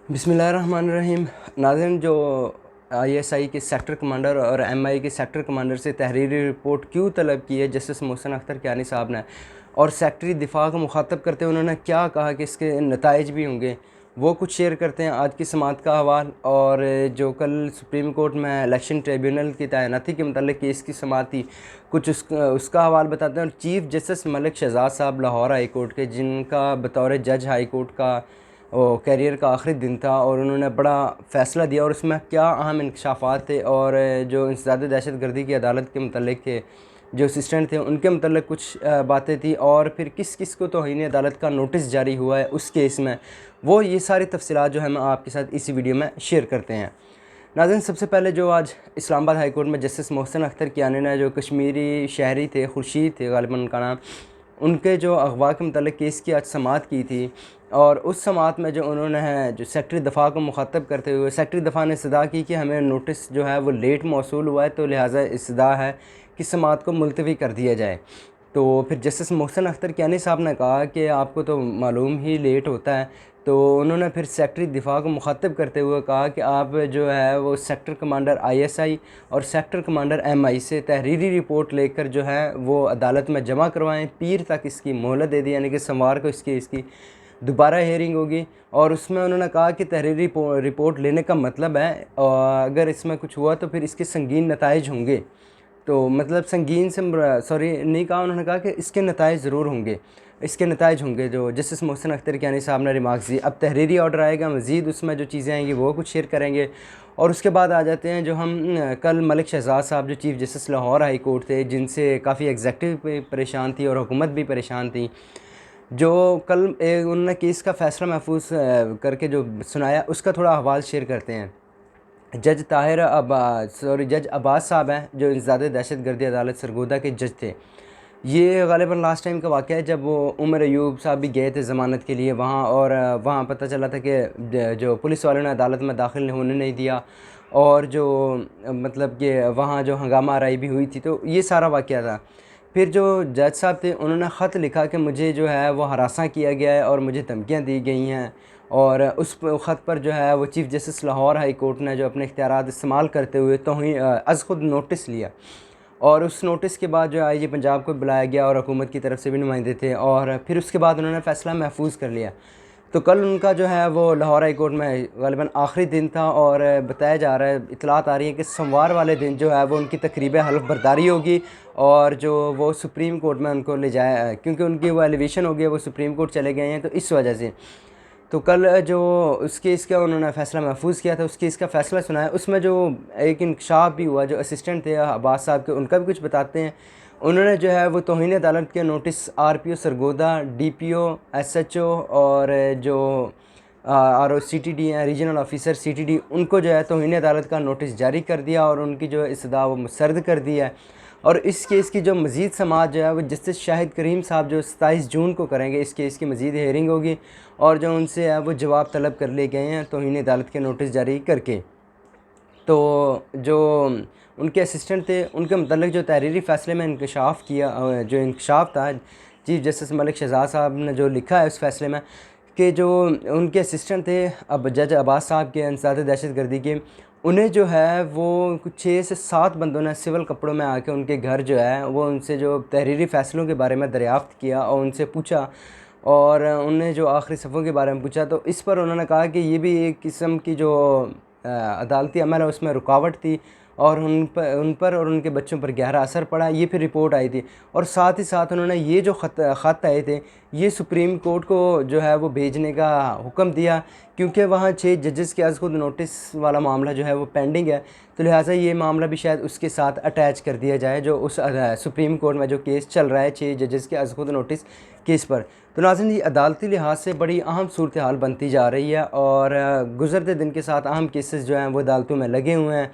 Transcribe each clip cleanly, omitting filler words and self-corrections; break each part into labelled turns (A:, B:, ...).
A: बिस्मिल्लाहिर्रहमानिर्रहीम। नाज़रीन, जो आईएसआई के सेक्टर कमांडर और एमआई के सेक्टर कमांडर से तहरीरी रिपोर्ट क्यों तलब की है जस्टिस मोहसिन अख्तर कियानी साहब ने, और सेक्टरी दिफा को मुखातब करते हुए उन्होंने क्या कहा कि इसके नताइज भी होंगे, वो कुछ शेयर करते हैं। आज की समात का हवाल और जो कल सुप्रीम कोर्ट में इलेक्शन ट्रिब्यूनल की तैनाती के मतलब केस की समात थी, कुछ उसका हवाल बताते हैं। और चीफ़ जस्टिस मलिक शहजाद साहब लाहौर हाई कोर्ट के, जिनका बतौर जज हाई कोर्ट का कैरियर का आखिरी दिन था, और उन्होंने बड़ा फ़ैसला दिया और उसमें क्या अहम इंकशाफात थे, और जो इंसदाद दहशत गर्दी की अदालत के मतलब के जो असिस्टेंट थे उनके मतलब कुछ बातें थी, और फिर किस किस को तौहीन अदालत का नोटिस जारी हुआ है उस केस में, वो ये सारी तफसीलात जो है हम आपके साथ इसी वीडियो में शेयर करते हैं। नाज़रीन, सबसे पहले जो आज इस्लामाबाद हाई कोर्ट में जस्टिस मोहसिन अख्तर कियानी ने, जो कश्मीरी शहरी थे, खुर्शीद थे ग़ालिबन उनका नाम, उनके जो अगवा के मतलब केस की आज समात की थी, और उस समात में जो उन्होंने है जो सेक्रेटरी दफ़ा को मुखातब करते हुए सेक्रेटरी दफ़ा ने इस्तदा की कि हमें नोटिस जो है वो लेट मौसूल हुआ है, तो लिहाजा इस्तदा है कि समात को मुलतवी कर दिया जाए। तो फिर जस्टिस मोहसिन अख्तर कियानी साहब ने कहा कि आपको तो मालूम ही लेट होता है, तो उन्होंने फिर सेक्रेटरी दिफा को मुखातब करते हुए कहा कि आप जो है वो सेक्टर कमांडर आईएसआई और सेक्टर कमांडर एमआई से तहरीरी रिपोर्ट लेकर जो है वो अदालत में जमा करवाएं। पीर तक इसकी मोहलत दे दी, यानी कि सोमवार को इसकी दोबारा हेयरिंग होगी। और उसमें उन्होंने कहा कि तहरीरी रिपोर्ट लेने का मतलब है, अगर इसमें कुछ हुआ तो फिर इसके संगीन नताइज होंगे। तो मतलब संगीन से सॉरी नहीं कहा, उन्होंने कहा कि इसके नताइज ज़रूर होंगे, इसके नताइज होंगे। जो जस्टिस मोहसिन अख्तर कियानी साहब ने रिमार्क्स दी। अब तहरीरी ऑर्डर आएगा, मज़ीद उसमें जो चीज़ें आएंगी वो कुछ शेयर करेंगे। और उसके बाद आ जाते हैं जो हम कल मलिक शहजाद साहब जो chief justice Lahore high court थे, जिनसे काफ़ी एग्जेक्टिव परेशान थी और हुकूमत भी परेशान थी, जो कल उन्होंने केस का फ़ैसला महफूज करके जो सुनाया, उसका थोड़ा हवाल शेयर करते हैं। जज अब्बास साहब हैं, जो इंसदाद दहशत गर्दी अदालत सरगोदा के जज थे। ये ग़ालिबन लास्ट टाइम का वाक़या है जब वो उमर अयूब साहब भी गए थे ज़मानत के लिए वहाँ, और वहाँ पता चला था कि जो पुलिस वालों ने अदालत में दाखिल होने नहीं दिया, और जो मतलब कि वहाँ जो हंगामा आराई भी हुई थी। तो ये सारा वाक़या था। फिर जो जज साहब थे उन्होंने ख़त लिखा कि मुझे जो है वो हरासा किया गया है और मुझे धमकियाँ दी गई हैं, और उस ख़त पर जो है वो chief justice Lahore high court ने जो अपने इख्तियारात इस्तेमाल करते हुए अज़ ख़ुद नोटिस लिया। और उस नोटिस के बाद जो आईजी पंजाब को बुलाया गया, और हुकूमत की तरफ से भी नुमाइंदे थे, और फिर उसके बाद उन्होंने फ़ैसला महफूज कर लिया। तो कल उनका जो है वो लाहौर हाई कोर्ट में ग़ालिबन आखिरी दिन था, और बताया जा रहा है, इतलात आ रही है कि सोमवार वाले दिन जो है वो उनकी तकरीब हल्फ बर्दारी होगी, और जो वो सुप्रीम कोर्ट में उनको ले जाया, क्योंकि उनकी वो एलिवेशन हो गई है, वो सुप्रीम कोर्ट चले गए हैं, तो इस वजह से। तो कल जो उस केस का उन्होंने फ़ैसला महफूज किया था, उस केस का फ़ैसला सुनाया, उसमें जो एक इंकशाफ भी हुआ, जो असिस्टेंट थे अब्बास साहब के, उनका भी कुछ बताते हैं। उन्होंने जो है वो तौहीन अदालत के notice RPO Sargodha, DPO, SHO, और जो आरओ सीटीडी हैं, रीजनल ऑफिसर सीटीडी, उनको जो है तौहीन अदालत का नोटिस जारी कर दिया, और उनकी जो इस्तदा वो मुस्तरद कर दी है। और इस केस की जो मज़ीद समाअत जो है वो जस्टिस शाहिद करीम साहब जो 27 जून को करेंगे। इस केस की मज़ीद हेयरिंग होगी, और जो उनसे है वो जवाब तलब कर लिए गए हैं तौहीन अदालत के नोटिस जारी करके। तो जो उनके असिस्टेंट थे उनके मतलब जो तहरीरी फ़ैसले में इंकशाफ किया, जो इंकशाफ था, चीफ़ जस्टिस मलिक शहजाद साहब ने जो लिखा है उस फैसले में, कि जो उनके असिस्टेंट थे अब जज अब्बास साहब के, इंसदाद दहशत गर्दी के, उन्हें जो है वो कुछ 6 से 7 बंदों ने सिविल कपड़ों में आके उनके घर जो है वो उनसे जो तहरीरी फ़ैसलों के बारे में दरियाफ़्त किया और उनसे पूछा, और उन्हें जो आखिरी सफ़ों के बारे में पूछा। तो इस पर उन्होंने कहा कि ये भी एक किस्म की जो अदालती अमल है उसमें रुकावट थी, और उन पर और उनके बच्चों पर गहरा असर पड़ा। ये फिर रिपोर्ट आई थी, और साथ ही साथ उन्होंने ये जो ख़त आए थे ये सुप्रीम कोर्ट को जो है वो भेजने का हुक्म दिया, क्योंकि वहाँ 6 जजेस के अज़ खुद नोटिस वाला मामला जो है वो पेंडिंग है। तो लिहाजा ये मामला भी शायद उसके साथ अटैच कर दिया जाए, जो उस सुप्रीम कोर्ट में जो केस चल रहा है 6 जजेस के अज़ खुद नोटिस केस पर। तो नाज़रीन, ये अदालती लिहाज से बड़ी अहम सूरत हाल बनती जा रही है, और गुज़रते दिन के साथ अहम केसेस जो हैं वो अदालतों में लगे हुए हैं।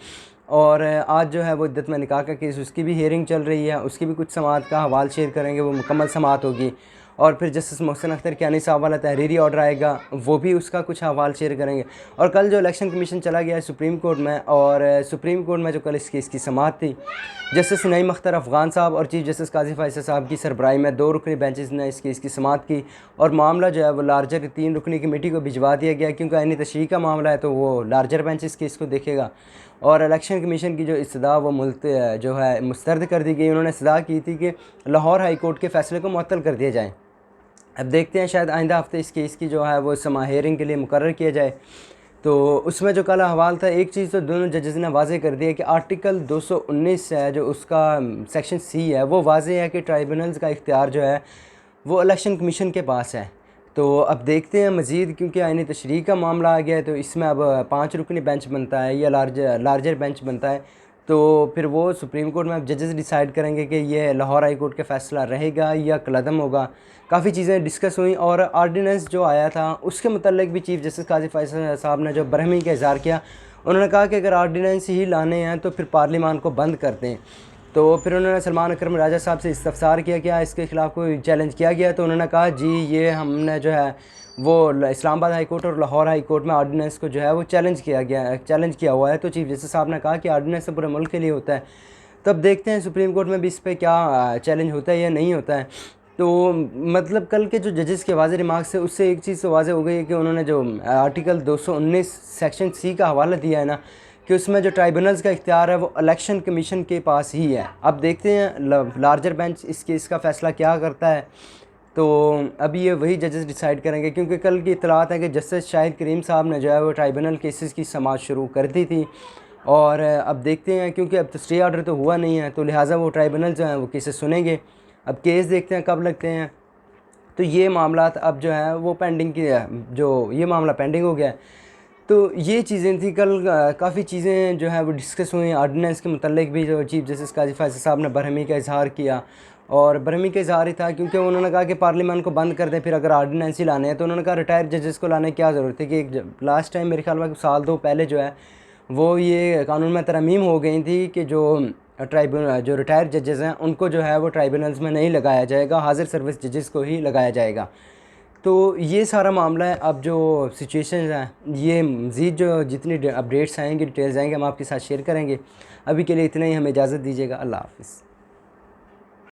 A: और आज जो है वो इद्दत में निकाह का केस, उसकी भी हेयरिंग चल रही है, उसकी भी कुछ समाअत का हवाल शेयर करेंगे, वो मुकम्मल समाअत होगी। और फिर जस्टिस मोहसिन अख्तर कियानी साहब वाला तहरीरी ऑर्डर आएगा, वो भी उसका कुछ हवाल शेयर करेंगे। और कल जो इलेक्शन कमीशन चला गया है सुप्रीम कोर्ट में, और सुप्रीम कोर्ट में जो कल इस केस की समाअत थी, जस्टिस नईम अख्तर अफ़गान साहब और चीफ जस्टिस काजी फ़ैसल साहब की सरबराही में 2 रुकनी बेंचेस ने इस केस की समाअत की, और मामला जो है वो लार्जर 3 रुकनी कमेटी को भिजवा दिया गया, क्योंकि आईनी तशरीह का मामला है तो वो लार्जर बेंच इस केस को देखेगा। और इलेक्शन कमीशन की जो इस्तदा वो जो है मुस्तरद कर दी गई। उन्होंने इस्तदा की थी कि लाहौर हाई कोर्ट के फ़ैसले को मुअत्तल कर दिया जाए। अब देखते हैं, शायद आइंदा हफ्ते इस केस की जो है वो समा हेयरिंग के लिए मुकर्रर किया जाए। तो उसमें जो कल हवाल था, एक चीज़ तो दोनों जजेस ने वाज़े कर दिया कि आर्टिकल 219 है जो उसका सेक्शन सी है, वो वाज़े है कि ट्राइब्यूनल्स का इख्तियार जो है वो इलेक्शन कमीशन के पास है। तो अब देखते हैं मज़ीद, क्योंकि आईनी तशरीह का मामला आ गया है तो इसमें अब 5 रुकनी बेंच बनता है या लार्जर बेंच बनता है। तो फिर वो सुप्रीम कोर्ट में अब जजेस डिसाइड करेंगे कि ये लाहौर हाई कोर्ट का फ़ैसला रहेगा या कलअदम होगा। काफ़ी चीज़ें डिस्कस हुई, और आर्डीनेंस जो आया था उसके मतलब भी चीफ़ जस्टिस काजी फ़ैसल साहब ने जो बरहमी का इज़हार किया, उन्होंने कहा कि अगर आर्डीनेंस ही लाने हैं तो फिर पार्लियामान को बंद कर दें। तो फिर उन्होंने सलमान अकरम राजा साहब से इस्तफ़सार किया, क्या इसके ख़िलाफ़ कोई चैलेंज किया गया? तो उन्होंने कहा जी ये हमने जो है वो इस्लामाबाद हाई कोर्ट और लाहौर हाई कोर्ट में आर्डीनेंस को जो है वो चैलेंज किया हुआ है। तो चीफ जस्टिस साहब ने कहा कि आर्डीनेंस तो पूरे मुल्क के लिए होता है। तो अब देखते हैं सुप्रीम कोर्ट में भी इस पर क्या चैलेंज होता है या नहीं होता है। तो मतलब कल के जो जजेस के वाज़े रिमार्क्स है उससे एक चीज़ तो वाज़े हो गई है कि उन्होंने जो आर्टिकल 219 सेक्शन सी का हवाला दिया है ना, कि उसमें जो ट्राइब्यूनल्स का इख्तियार है वो इलेक्शन कमीशन के पास ही है। अब देखते हैं लार्जर बेंच इस केस का फ़ैसला क्या करता है। तो अभी ये वही जजेस डिसाइड करेंगे, क्योंकि कल की इतलात है कि जस्टिस शाहिद करीम साहब ने जो है वो ट्राइब्यूनल केसेस की समाअत शुरू कर दी थी। और अब देखते हैं, क्योंकि अब तस्रीह ऑर्डर तो हुआ नहीं है तो लिहाजा वो ट्राइब्यूनल जो हैं वो केसेस सुनेंगे। अब केस देखते हैं कब लगते हैं। तो ये मामला अब जो है वो पेंडिंग की है, जो ये मामला पेंडिंग हो गया है। तो ये चीज़ें थी कल, काफ़ी चीज़ें जो है वो डिस्कस हुई। आर्डीनेंस के मतलब भी जो चीफ जस्टिस काजी फ़ैसल साहब ने बरहमी का इजहार किया, और बरहमी का इजहार ही था क्योंकि उन्होंने कहा कि पार्लियामान को बंद कर दें फिर अगर आर्डीनेंस ही लाने हैं। तो उन्होंने कहा रिटायर्ड जजेस को लाने की क्या ज़रूरत है, कि लास्ट टाइम मेरे ख्याल में साल 2 पहले जो है वो ये कानून में तरमीम हो गई थी कि जो रिटायर्ड जजेस हैं उनको जो है वो ट्राइब्यूनल्स में नहीं लगाया जाएगा, हाजिर सर्विस जजेस को ही लगाया जाएगा। तो ये सारा मामला है। अब जो सिचुएशन है ये मज़ीद जो जितनी अपडेट्स आएंगे, डिटेल्स आएंगे, हम आपके साथ शेयर करेंगे। अभी के लिए इतना ही, हमें इजाज़त दीजिएगा। अल्लाह हाफ़िज़।